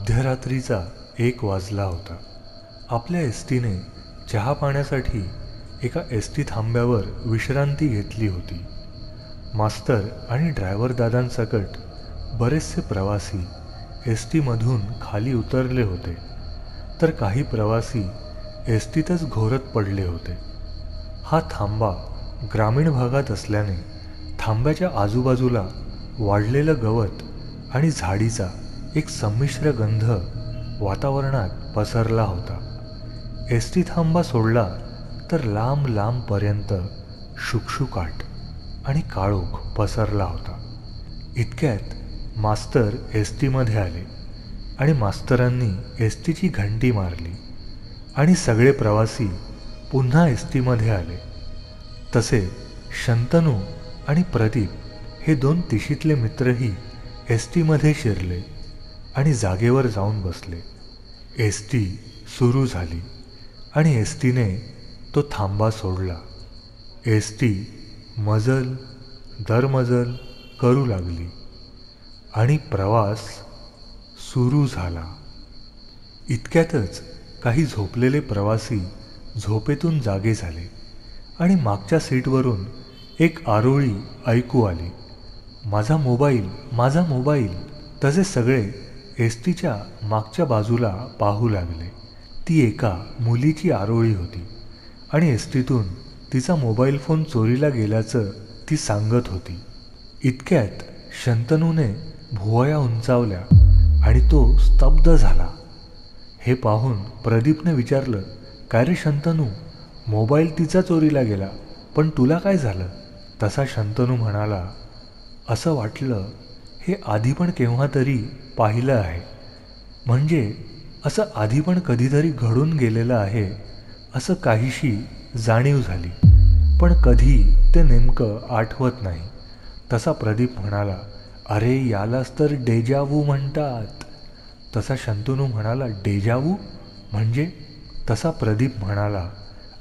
मध्यरात्रीचा 1 वाजला होता. आपल्या एसटीने चहा पाण्यासाठी एका एसटी थांब्यावर विश्रांती घेतली होती. मास्तर आणि ड्रायव्हर दादांसकट बरेचसे प्रवासी एसटीमधून खाली उतरले होते, तर काही प्रवासी एसटीतच घोरत पडले होते. हा थांबा ग्रामीण भागात असल्याने थांब्याच्या आजूबाजूला वाढलेलं गवत आणि झाडीचा एक संमिश्र गंध वातावरणात पसरला होता. एसटी थांबा सोडला तर लांब लांबपर्यंत शुकशुकाट आणि काळोख पसरला होता. इतक्यात मास्तर एसटीमध्ये आले आणि मास्तरांनी एसटीची घंटी मारली आणि सगळे प्रवासी पुन्हा एसटीमध्ये आले. तसे शंतनू आणि प्रदीप हे 2 तिशीतले मित्रही एसटीमध्ये शिरले आणि जागेवर जाऊन बसले. एसटी सुरू झाली आणि एसटीने तो थांबा सोडला. एसटी मजल दरमजल करू लागली आणि प्रवास सुरू झाला. इतक्यातच काही झोपलेले प्रवासी झोपेतून जागे झाले आणि मागच्या सीटवरून एक आरोळी ऐकू आली, माझा मोबाईल, माझा मोबाईल. तसे सगळे एसटीच्या मागच्या बाजूला पाहू लागले. ती एका मुलीची आरोळी होती आणि एसटीतून तिचा मोबाईल फोन चोरीला गेल्याचं ती सांगत होती. इतक्यात शंतनूने भुवया उंचावल्या आणि तो स्तब्ध झाला. हे पाहून प्रदीपने विचारलं, काय रे शंतनू, मोबाईल तिचा चोरीला गेला, पण तुला काय झालं? तसा शंतनू म्हणाला, असं वाटलं हे आधी पण केव्हा तरी पाहिलं आहे, म्हणजे असं आधी पण कधीतरी घडून गेलेलं आहे असं काहीशी जाणीव झाली, पण कधी ते नेमकं आठवत नाही. तसा प्रदीप म्हणाला, अरे यालाच तर डेजावू म्हणतात. तसा शंतनू म्हणाला, डेजावू म्हणजे? तसा प्रदीप म्हणाला,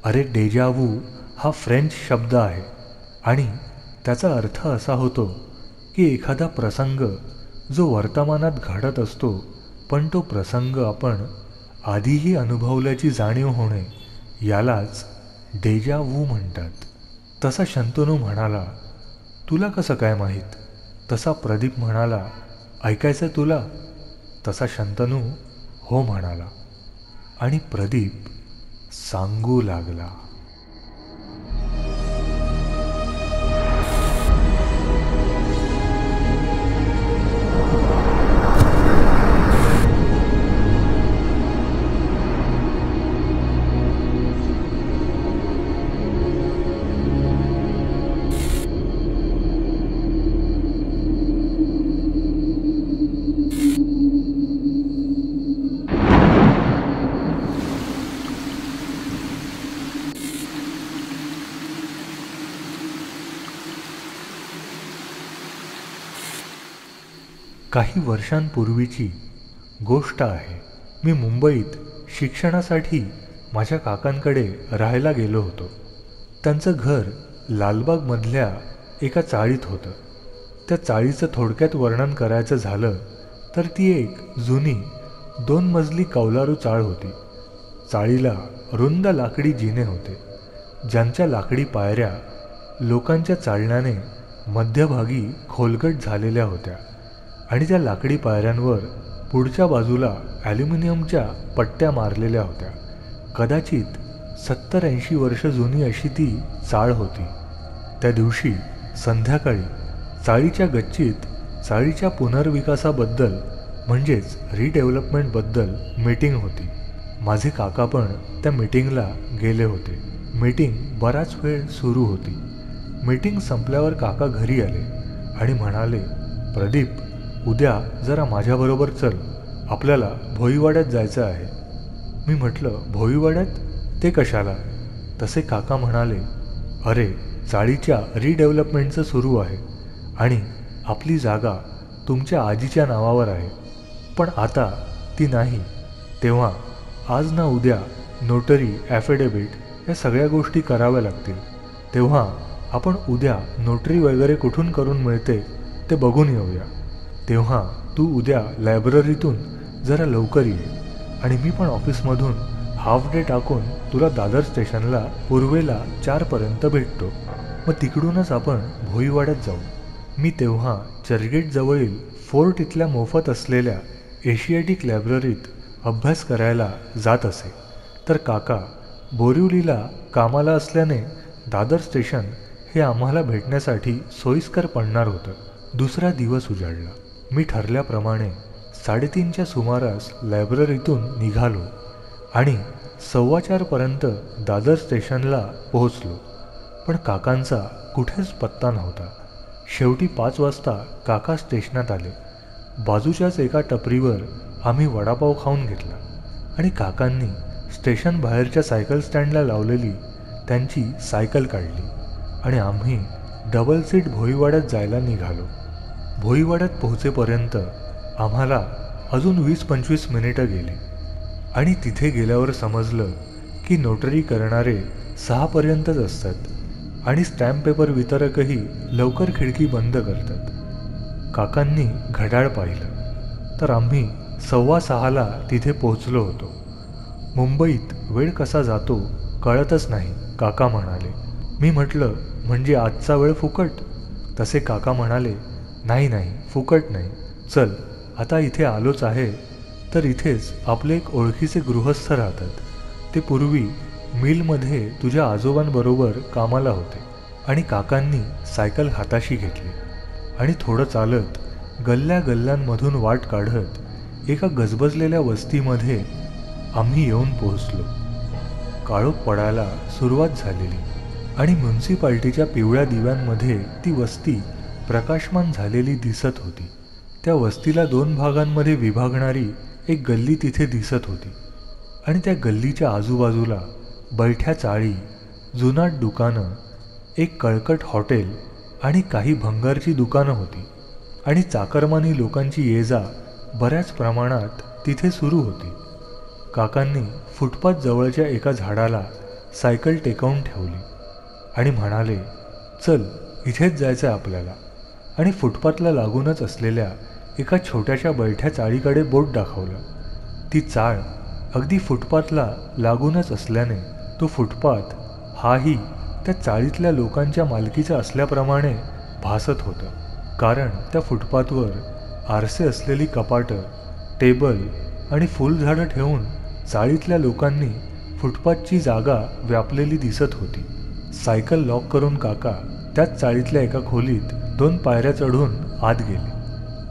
अरे डेजावू हा फ्रेंच शब्द आहे आणि त्याचा अर्थ असा होतो की एखादा प्रसंग जो वर्तमानात घडत असतो, पण तो प्रसंग आपण आधीही अनुभवल्याची जाणीव होणे, यालाच डेजावू म्हणतात. तसा शंतनू म्हणाला, तुला कसं काय माहीत? तसा प्रदीप म्हणाला, ऐकायचं तुला? तसा शंतनू हो म्हणाला आणि प्रदीप सांगू लागला. काही वर्षांपूर्वीची गोष्ट आहे. मी मुंबईत शिक्षणासाठी माझ्या काकांकडे राहायला गेलो होतो. त्यांचं घर लालबागमधल्या एका चाळीत होतं. त्या चाळीचं थोडक्यात वर्णन करायचं झालं तर ती एक जुनी 2 मजली कौलारू चाळ होती. चाळीला रुंद लाकडी जिने होते, ज्यांच्या लाकडी पायऱ्या लोकांच्या चालण्याने मध्यभागी खोलगट झालेल्या होत्या आणि त्या लाकडी पायऱ्यांवर पुढच्या बाजूला ॲल्युमिनियमच्या पट्ट्या मारलेल्या होत्या. कदाचित 70-80 वर्ष जुनी अशी ती चाळ होती. त्या दिवशी संध्याकाळी चाळीच्या गच्चीत चाळीच्या पुनर्विकासाबद्दल म्हणजेच रिडेव्हलपमेंटबद्दल मीटिंग होती. माझे काका पण त्या मीटिंगला गेले होते. मीटिंग बराच वेळ सुरू होती. मीटिंग संपल्यावर काका घरी आले आणि म्हणाले, प्रदीप, उद्या जरा माझ्याबरोबर चल, आपल्याला भोईवाड्यात जायचं आहे. मी म्हटलं, भोईवाड्यात? ते कशाला? तसे काका म्हणाले, अरे चाळीच्या रिडेव्हलपमेंटचं सुरू आहे आणि आपली जागा तुमच्या आजीच्या नावावर आहे, पण आता ती नाही. तेव्हा आज ना उद्या नोटरी, ॲफिडेविट या सगळ्या गोष्टी कराव्या लागतील. तेव्हा आपण उद्या नोटरी वगैरे कुठून करून मिळते ते बघून येऊया. तेव्हा तू उद्या लायब्ररीतून जरा लवकर ये आणि मी पण ऑफिसमधून हाफ डे टाकून तुला दादर स्टेशनला पूर्वेला 4पर्यंत भेटतो. मग तिकडूनच आपण भोईवाड्यात जाऊ. मी तेव्हा चर्चगेटजवळील फोर्ट इथल्या मोफत असलेल्या एशियाटिक लायब्ररीत अभ्यास करायला जात असे. तर काका बोरिवलीला कामाला असल्याने दादर स्टेशन हे आम्हाला भेटण्यासाठी सोयीस्कर पडणार होतं. दुसरा दिवस उजाडला. मी ठरल्याप्रमाणे 3:30च्या सुमारास लायब्ररीतून निघालो आणि 4:15पर्यंत दादर स्टेशनला पोहोचलो. पण काकांचा कुठेच पत्ता नव्हता. शेवटी 5 वाजता काका स्टेशनात आले. बाजूच्याच एका टपरीवर आम्ही वडापाव खाऊन घेतला आणि काकांनी स्टेशन बाहेरच्या सायकल स्टँडला लावलेली त्यांची सायकल काढली आणि आम्ही डबल सीट भोईवाड्यात जायला निघालो. भोईवाड्यात पोहोचेपर्यंत आम्हाला अजून 20-25 मिनिटं गेली आणि तिथे गेल्यावर समजलं की नोटरी करणारे 6पर्यंतच असतात आणि स्टॅम्प पेपर वितरकही लवकर खिडकी बंद करतात. काकांनी घड्याळ पाहिलं तर आम्ही 6:15ला तिथे पोहोचलो होतो. मुंबईत वेळ कसा जातो कळतच नाही, काका म्हणाले. मी म्हटलं, म्हणजे आजचा वेळ फुकट? तसे काका म्हणाले, नाही फुकट नाही. चल, आता इथे आलोच आहे तर इथेच आपले एक ओळखीचे गृहस्थ राहतात. ते पूर्वी मिलमध्ये तुझ्या आजोबांबरोबर कामाला होते. आणि काकांनी सायकल हाताशी घेतली आणि थोडं चालत गल्ल्या गल्ल्यांमधून वाट काढत एका गजबजलेल्या वस्तीमध्ये आम्ही येऊन पोहोचलो. काळोख पडायला सुरुवात झालेली आणि म्युन्सिपाल्टीच्या पिवळ्या दिव्यांमध्ये ती वस्ती प्रकाशमान झालेली दिसत होती. त्या वस्तीला 2 भागांमध्ये विभागणारी एक गल्ली तिथे दिसत होती आणि त्या गल्लीच्या आजूबाजूला बैठ्या चाळी, जुनाट दुकानं, एक कळकट हॉटेल आणि काही भंगारची दुकानं होती आणि चाकरमानी लोकांची ये-जा बऱ्याच प्रमाणात तिथे सुरू होती. काकांनी फुटपाथ जवळच्या एका झाडाला सायकल टेकवून ठेवली आणि म्हणाले, चल इथेच जायचं आहे आपल्याला. आणि फुटपाथला लागूनच असलेल्या एका छोट्याशा बैठ्या चाळीकडे बोट दाखवलं. ती चाळ अगदी फुटपाथला लागूनच असल्याने तो फुटपाथ हाही त्या चाळीतल्या लोकांच्या मालकीचा असल्याप्रमाणे भासत होतं. कारण त्या फुटपाथवर आरसे असलेली कपाटं, टेबल आणि फुलझाडं ठेवून चाळीतल्या लोकांनी फुटपाथची जागा व्यापलेली दिसत होती. सायकल लॉक करून काका त्याच चाळीतल्या एका खोलीत 2 पायऱ्या चढून आत गेले.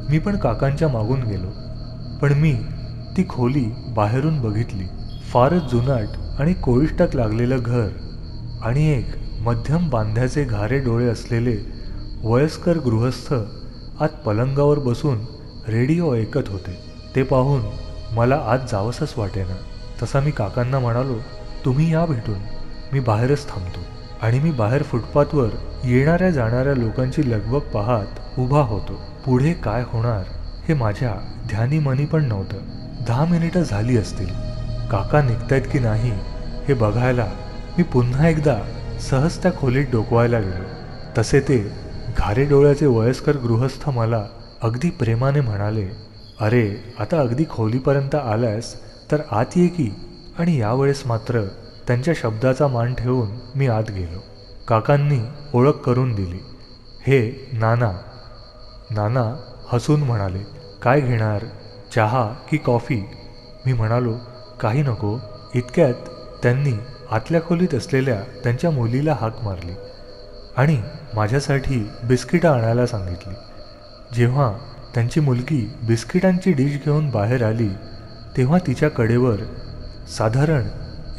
मी पण काकांच्या मागून गेलो. पण मी ती खोली बाहेरून बघितली. फारच जुनाट आणि कोळिष्टक लागलेलं घर आणि एक मध्यम बांध्याचे घारे डोळे असलेले वयस्कर गृहस्थ आत पलंगावर बसून रेडिओ ऐकत होते. ते पाहून मला आत जावंसंच वाटेना. तसा मी काकांना म्हणालो, तुम्ही या भेटून, मी बाहेरच थांबतो. आणि मी बाहेर फुटपाथवर येणाऱ्या जाणाऱ्या लोकांची लगबग पाहत उभा होतो. पुढे काय होणार हे माझ्या ध्यानीमनी पण नव्हतं. 10 मिनिटं झाली असतील. काका निघतायत की नाही हे बघायला मी पुन्हा एकदा सहज त्या खोलीत डोकवायला गेलो. तसे ते घारे डोळ्याचे वयस्कर गृहस्थ मला अगदी प्रेमाने म्हणाले, अरे आता अगदी खोलीपर्यंत आलायस तर आत ये की. आणि यावेळेस मात्र त्यांच्या शब्दाचा मान ठेवून मी आत गेलो. काकांनी ओळख करून दिली, हे नाना. नाना हसून म्हणाले, काय घेणार, चहा की कॉफी? मी म्हणालो, काही नको. इतक्यात त्यांनी आतल्या खोलीत असलेल्या त्यांच्या मुलीला हाक मारली आणि माझ्यासाठी बिस्किटं आणायला सांगितली. जेव्हा त्यांची मुलगी बिस्किटांची डिश घेऊन बाहेर आली तेव्हा तिच्या कडेवर साधारण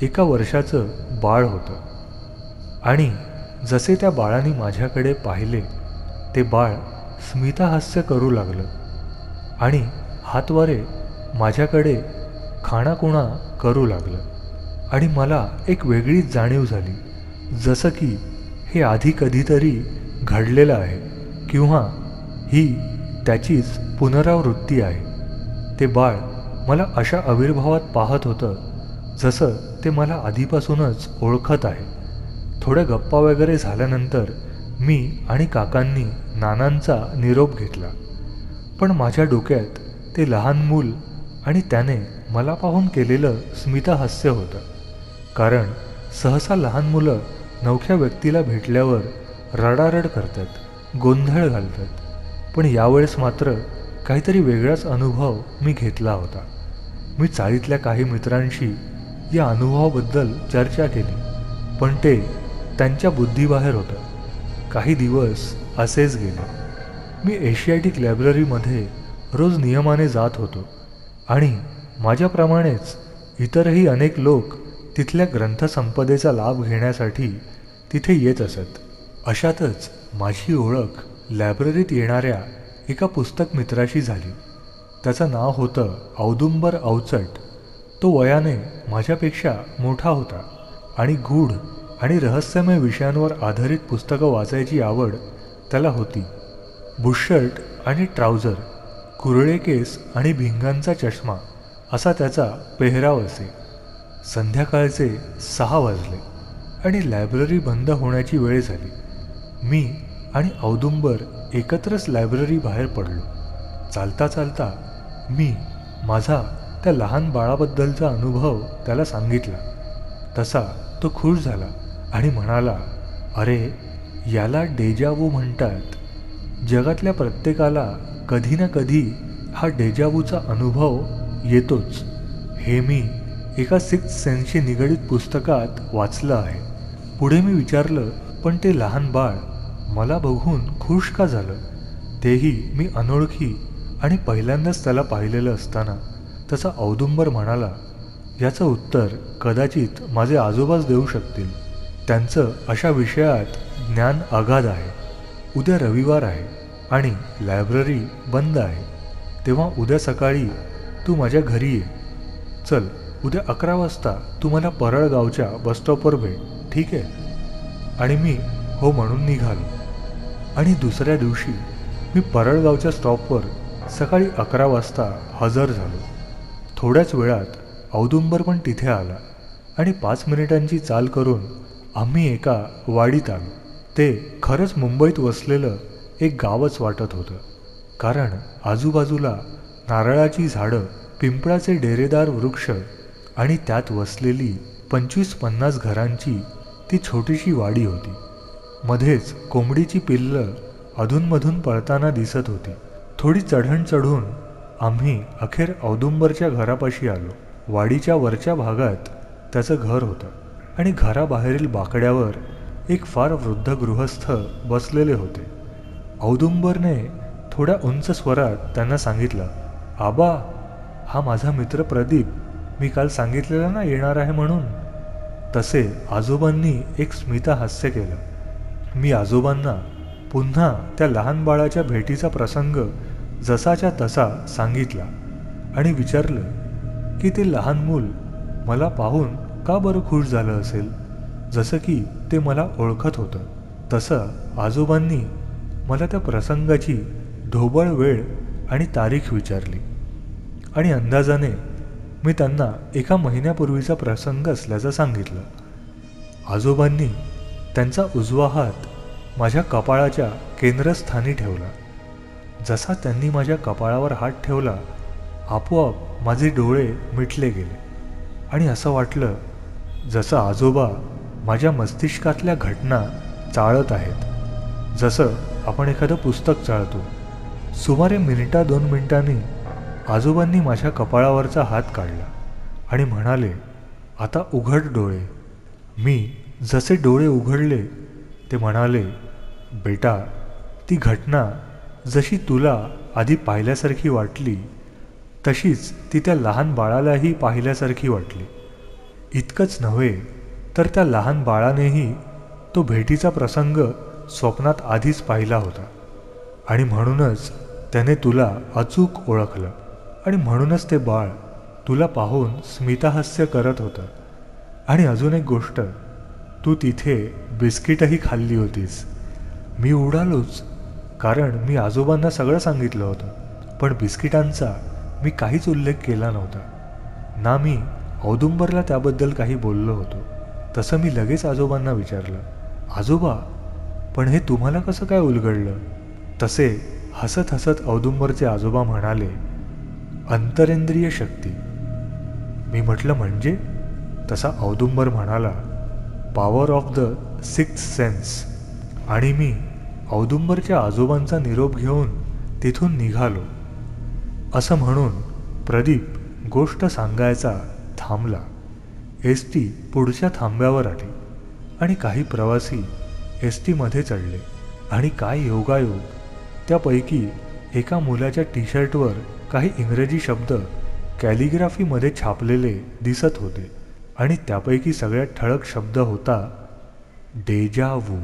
1 वर्षाचं बाळ होतं. आणि जसे त्या बाळाने माझ्याकडे पाहिले ते बाळ स्मितहास्य करू लागलं आणि हातवारे माझ्याकडे खाणाखुणा करू लागलं. आणि मला एक वेगळीच जाणीव झाली, जसं की हे आधी कधीतरी घडलेलं आहे किंवा ही त्याचीच पुनरावृत्ती आहे. ते बाळ मला अशा आविर्भावात पाहत होतं जसं ते मला आधीपासूनच ओळखत आहे. थोड्या गप्पा वगैरे झाल्यानंतर मी आणि काकांनी नानांचा निरोप घेतला. पण माझ्या डोक्यात ते लहान मूल आणि त्याने मला पाहून केलेलं स्मितहास्य होतं. कारण सहसा लहान मुलं नवख्या व्यक्तीला भेटल्यावर रडारड करतात, गोंधळ घालतात. पण यावेळेस मात्र काहीतरी वेगळाच अनुभव मी घेतला होता. मी चाळीतल्या काही मित्रांशी या अनुभवाबद्दल चर्चा केली, पण ते त्यांच्या बुद्धीबाहेर होतं. काही दिवस असेच गेले. मी एशियाटिक लायब्ररीमध्ये रोज नियमाने जात होतो आणि माझ्याप्रमाणेच इतरही अनेक लोक तिथल्या ग्रंथसंपदेचा लाभ घेण्यासाठी तिथे येत असत. अशातच माझी ओळख लायब्ररीत येणाऱ्या एका पुस्तक मित्राशी झाली. त्याचं नाव होतं औदुंबर अवचट. तो वयाने माझ्यापेक्षा मोठा होता आणि गूढ आणि रहस्यमय विषयांवर आधारित पुस्तकं वाचायची आवड त्याला होती. बुशर्ट आणि ट्राउझर, कुरळे केस आणि भिंगांचा चष्मा असा त्याचा पेहराव असे. संध्याकाळचे 6 वाजले आणि लायब्ररी बंद होण्याची वेळ झाली. मी आणि औदुंबर एकत्रच लायब्ररी बाहेर पडलो. चालता चालता मी माझा त्या लहान बाळाबद्दलचा अनुभव त्याला सांगितला. तसा तो खुश झाला आणि म्हणाला, "अरे, याला डेजावू म्हणतात. जगातल्या प्रत्येकाला कधी ना कधी हा डेजावूचा अनुभव येतोच. हे मी एका सिक्स्थ सेन्सशी निगडीत पुस्तकात वाचलं आहे." पुढे मी विचारलं, "पण ते लहान बाळ मला बघून खुश का झालं?" तेही मी अनोळखी आणि पहिल्यांदाच त्याला पाहिलेलं असताना. तसा औदुंबर म्हणाला, "याचं उत्तर कदाचित माझे आजोबाच देऊ शकतील. त्यांचं अशा विषयात ज्ञान अगाध आहे. उद्या रविवार आहे आणि लायब्ररी बंद आहे. तेव्हा उद्या सकाळी तू माझ्या घरी ये. चल, उद्या 11 वाजता तू मला परळगावच्या बसस्टॉपवर भेट, ठीक आहे?" आणि मी हो म्हणून निघालो. आणि दुसऱ्या दिवशी मी परळगावच्या स्टॉपवर सकाळी 11 वाजता हजर झालो. थोड्याच वेळात औदुंबर पण तिथे आला आणि 5 मिनिटांची चाल करून आम्ही एका वाडीत आलो. ते खरंच मुंबईत वसलेलं एक गावच वाटत होतं. कारण आजूबाजूला नारळाची झाडं, पिंपळाचे डेरेदार वृक्ष आणि त्यात वसलेली 25-50 घरांची ती छोटीशी वाडी होती. मध्येच कोंबडीची पिल्लं अधूनमधून पळताना दिसत होती. थोडी चढण चढून आम्ही अखेर औदुंबरच्या घरापाशी आलो. वाडीच्या वरच्या भागात त्याचं घर होतं आणि घराबाहेरील बाकड्यावर एक फार वृद्ध गृहस्थ बसलेले होते. औदुंबरने थोड्या उंच स्वरात त्यांना सांगितलं, "आबा, हा माझा मित्र प्रदीप. मी काल सांगितलेलं ना येणार आहे म्हणून." तसे आजोबांनी एक स्मितहास्य केलं. मी आजोबांना पुन्हा त्या लहान बाळाच्या भेटीचा प्रसंग जसाच्या तसा सांगितला आणि विचारलं की ते लहान मूल मला पाहून का बरं खुश झालं असेल, जसं की ते मला ओळखत होतं. तसं आजोबांनी मला त्या प्रसंगाची ढोबळ वेळ आणि तारीख विचारली आणि अंदाजाने मी त्यांना 1 महिन्यापूर्वीचा प्रसंग असल्याचं सांगितलं. आजोबांनी त्यांचा उजवा हात माझ्या कपाळाच्या केंद्रस्थानी ठेवला. जसा त्यांनी माझ्या कपाळावर हात ठेवला, आपोआप माझे डोळे मिटले गेले आणि असं वाटलं जसं आजोबा माझ्या मस्तिष्कातल्या घटना चाळत आहेत, जसं आपण एखादं पुस्तक चाळतो. सुमारे 1-2 मिनिटांनी आजोबांनी माझ्या कपाळावरचा हात काढला आणि म्हणाले, "आता उघड डोळे." मी जसे डोळे उघडले ते म्हणाले, "बेटा, ती घटना जशी तुला आधी पाहिल्यासारखी वाटली तशीच ती त्या लहान बाळालाही पाहिल्यासारखी वाटली. इतकंच नव्हे तर त्या लहान बाळानेही तो भेटीचा प्रसंग स्वप्नात आधीच पाहिला होता आणि म्हणूनच त्याने तुला अचूक ओळखलं आणि म्हणूनच ते बाळ तुला पाहून स्मितहास्य करत होतं. आणि अजून एक गोष्ट, तू तिथे बिस्किटही खाल्ली होतीस." मी उडालोच, कारण मी आजोबांना सगळं सांगितलं होतं, पण बिस्किटांचा मी काहीच उल्लेख केला नव्हता. ना मी औदुंबरला त्याबद्दल काही बोललो होतो. तसं मी लगेच आजोबांना विचारलं, "आजोबा, पण हे तुम्हाला कसं काय उलगडलं?" तसे हसत हसत औदुंबरचे आजोबा म्हणाले, अंतरेंद्रिय शक्ती. मी म्हटलं म्हणजे? तसा औदुंबर म्हणाला, power of the sixth sense. आणि मी औदुंबरच्या आजोबांचा निरोप घेऊन तिथून निघालो. असं म्हणून प्रदीप गोष्ट सांगायचा थांबला. एस टी पुढच्या थांब्यावर आली आणि काही प्रवासी एस टीमध्ये चढले. आणि काय योगायोग, त्यापैकी एका मुलाच्या टी शर्टवर काही इंग्रजी शब्द कॅलिग्राफीमध्ये छापलेले दिसत होते. आणि त्यापैकी सगळ्यात ठळक शब्द होता डेजा वू.